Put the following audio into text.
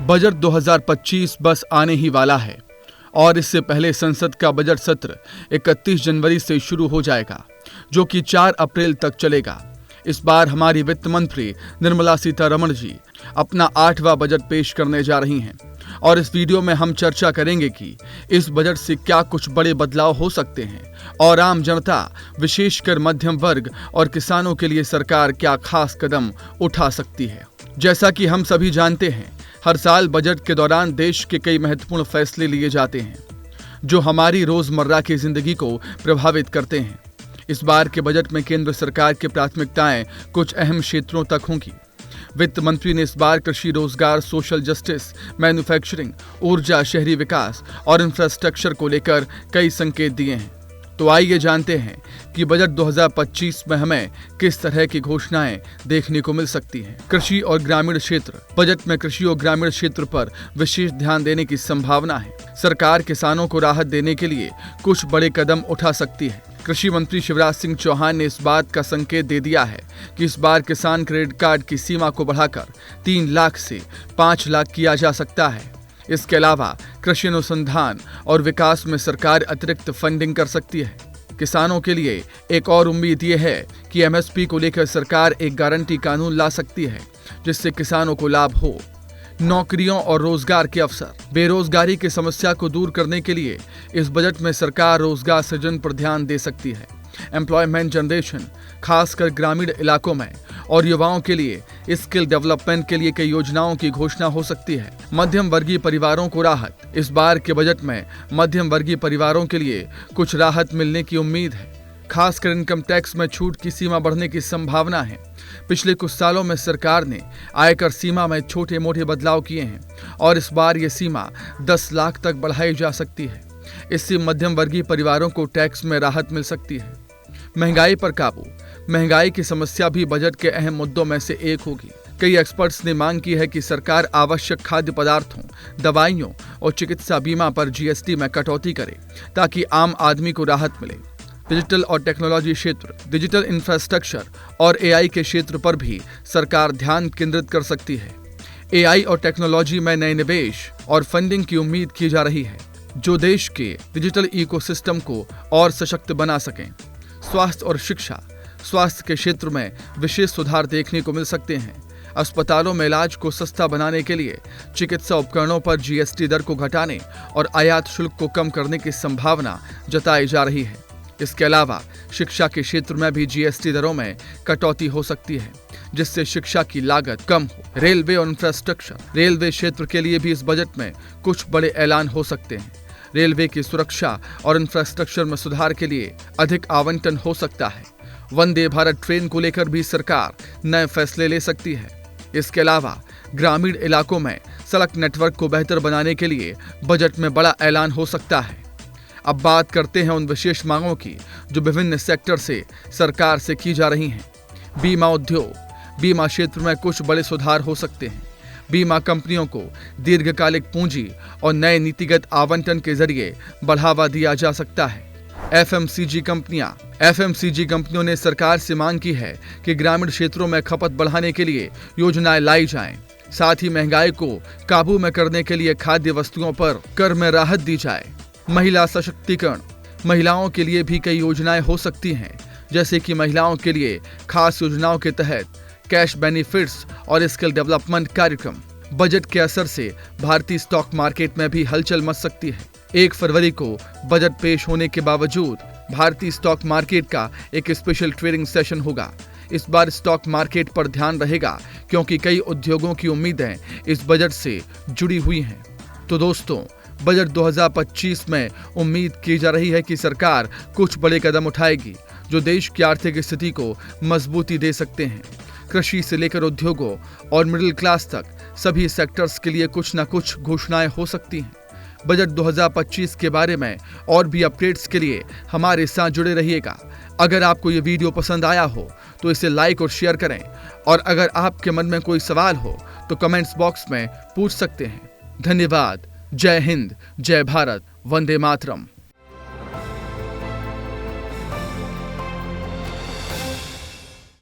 Budget 2025 बस आने ही वाला है और इससे पहले संसद का बजट सत्र 31 जनवरी से शुरू हो जाएगा, जो कि 4 अप्रैल तक चलेगा। इस बार हमारी वित्त मंत्री निर्मला सीतारमण जी अपना 8वां बजट पेश करने जा रही हैं और इस वीडियो में हम चर्चा करेंगे कि इस बजट से क्या कुछ बड़े बदलाव हो सकते हैं और आम जनता, विशेषकर मध्यम वर्ग और किसानों के लिए सरकार क्या खास कदम उठा सकती है। जैसा कि हम सभी जानते हैं, हर साल बजट के दौरान देश के कई महत्वपूर्ण फैसले लिए जाते हैं जो हमारी रोजमर्रा की जिंदगी को प्रभावित करते हैं। इस बार के बजट में केंद्र सरकार की प्राथमिकताएं कुछ अहम क्षेत्रों तक होंगी। वित्त मंत्री ने इस बार कृषि, रोजगार, सोशल जस्टिस, मैन्युफैक्चरिंग, ऊर्जा, शहरी विकास और इंफ्रास्ट्रक्चर को लेकर कई संकेत दिए हैं। तो आइए जानते हैं कि बजट 2025 में हमें किस तरह की घोषणाएं देखने को मिल सकती हैं। कृषि और ग्रामीण क्षेत्र। बजट में कृषि और ग्रामीण क्षेत्र पर विशेष ध्यान देने की संभावना है। सरकार किसानों को राहत देने के लिए कुछ बड़े कदम उठा सकती है। कृषि मंत्री शिवराज सिंह चौहान ने इस बात का संकेत दे दिया है कि इस बार किसान क्रेडिट कार्ड की सीमा को बढ़ाकर 3 लाख से 5 लाख किया जा सकता है। इसके अलावा कृषि अनुसंधान और विकास में सरकार अतिरिक्त फंडिंग कर सकती है। किसानों के लिए एक और उम्मीद ये है कि एमएसपी को लेकर सरकार एक गारंटी कानून ला सकती है, जिससे किसानों को लाभ हो। नौकरियों और रोजगार के अवसर। बेरोजगारी की समस्या को दूर करने के लिए इस बजट में सरकार रोजगार सृजन पर ध्यान दे सकती है। एम्प्लॉयमेंट जनरेशन, खासकर ग्रामीण इलाकों में, और युवाओं के लिए स्किल डेवलपमेंट के लिए कई योजनाओं की घोषणा हो सकती है। मध्यम वर्गीय परिवारों को राहत। इस बार के बजट में मध्यम वर्गीय परिवारों के लिए कुछ राहत मिलने की उम्मीद है। खासकर इनकम टैक्स में छूट की सीमा बढ़ने की संभावना है। पिछले कुछ सालों में सरकार ने आयकर सीमा में छोटे मोटे बदलाव किए हैं और इस बार ये सीमा 10 लाख तक बढ़ाई जा सकती है। इससे मध्यम वर्गीय परिवारों को टैक्स में राहत मिल सकती है। महंगाई पर काबू। महंगाई की समस्या भी बजट के अहम मुद्दों में से एक होगी। कई एक्सपर्ट्स ने मांग की है कि सरकार आवश्यक खाद्य पदार्थों, दवाइयों और चिकित्सा बीमा पर जीएसटी में कटौती करे ताकि आम आदमी को राहत मिले। डिजिटल और टेक्नोलॉजी क्षेत्र। डिजिटल इंफ्रास्ट्रक्चर और एआई के क्षेत्र पर भी सरकार ध्यान केंद्रित कर सकती है। एआई और टेक्नोलॉजी में नए निवेश और फंडिंग की उम्मीद की जा रही है, जो देश के डिजिटल इकोसिस्टम को और सशक्त बना सकें। स्वास्थ्य और शिक्षा। स्वास्थ्य के क्षेत्र में विशेष सुधार देखने को मिल सकते हैं। अस्पतालों में इलाज को सस्ता बनाने के लिए चिकित्सा उपकरणों पर जीएसटी दर को घटाने और आयात शुल्क को कम करने की संभावना जताई जा रही है। इसके अलावा शिक्षा के क्षेत्र में भी जीएसटी दरों में कटौती हो सकती है, जिससे शिक्षा की लागत कम हो। रेलवे और इंफ्रास्ट्रक्चर। रेलवे क्षेत्र के लिए भी इस बजट में कुछ बड़े ऐलान हो सकते हैं। रेलवे की सुरक्षा और इंफ्रास्ट्रक्चर में सुधार के लिए अधिक आवंटन हो सकता है। वंदे भारत ट्रेन को लेकर भी सरकार नए फैसले ले सकती है। इसके अलावा ग्रामीण इलाकों में सड़क नेटवर्क को बेहतर बनाने के लिए बजट में बड़ा ऐलान हो सकता है। अब बात करते हैं उन विशेष मांगों की जो विभिन्न सेक्टर से सरकार से की जा रही हैं। बीमा उद्योग। बीमा क्षेत्र में कुछ बड़े सुधार हो सकते हैं। बीमा कंपनियों को दीर्घकालिक पूंजी और नए नीतिगत आवंटन के जरिए बढ़ावा दिया जा सकता है। एफएमसीजी कंपनियों ने सरकार से मांग की है कि ग्रामीण क्षेत्रों में खपत बढ़ाने के लिए योजनाएं लाई जाएं। साथ ही महंगाई को काबू में करने के लिए खाद्य वस्तुओं पर कर में राहत दी जाए। महिला सशक्तिकरण। महिलाओं के लिए भी कई योजनाएं हो सकती हैं, जैसे कि महिलाओं के लिए खास योजनाओं के तहत कैश बेनिफिट्स और स्किल डेवलपमेंट कार्यक्रम। बजट के असर से भारतीय स्टॉक मार्केट में भी हलचल मच सकती है। 1 फरवरी को बजट पेश होने के बावजूद भारतीय स्टॉक मार्केट का एक स्पेशल ट्रेडिंग सेशन होगा। इस बार स्टॉक मार्केट पर ध्यान रहेगा क्योंकि कई उद्योगों की उम्मीदें इस बजट से जुड़ी हुई हैं। तो दोस्तों, बजट 2025 में उम्मीद की जा रही है कि सरकार कुछ बड़े कदम उठाएगी जो देश की आर्थिक स्थिति को मजबूती दे सकते हैं। कृषि से लेकर उद्योगों और मिडिल क्लास तक सभी सेक्टर्स के लिए कुछ न कुछ घोषणाएं हो सकती हैं। बजट 2025 के बारे में और भी अपडेट्स के लिए हमारे साथ जुड़े रहिएगा। अगर आपको ये वीडियो पसंद आया हो तो इसे लाइक और शेयर करें, और अगर आपके मन में कोई सवाल हो तो कमेंट्स बॉक्स में पूछ सकते हैं। धन्यवाद। जय हिंद, जय भारत, वंदे मातरम।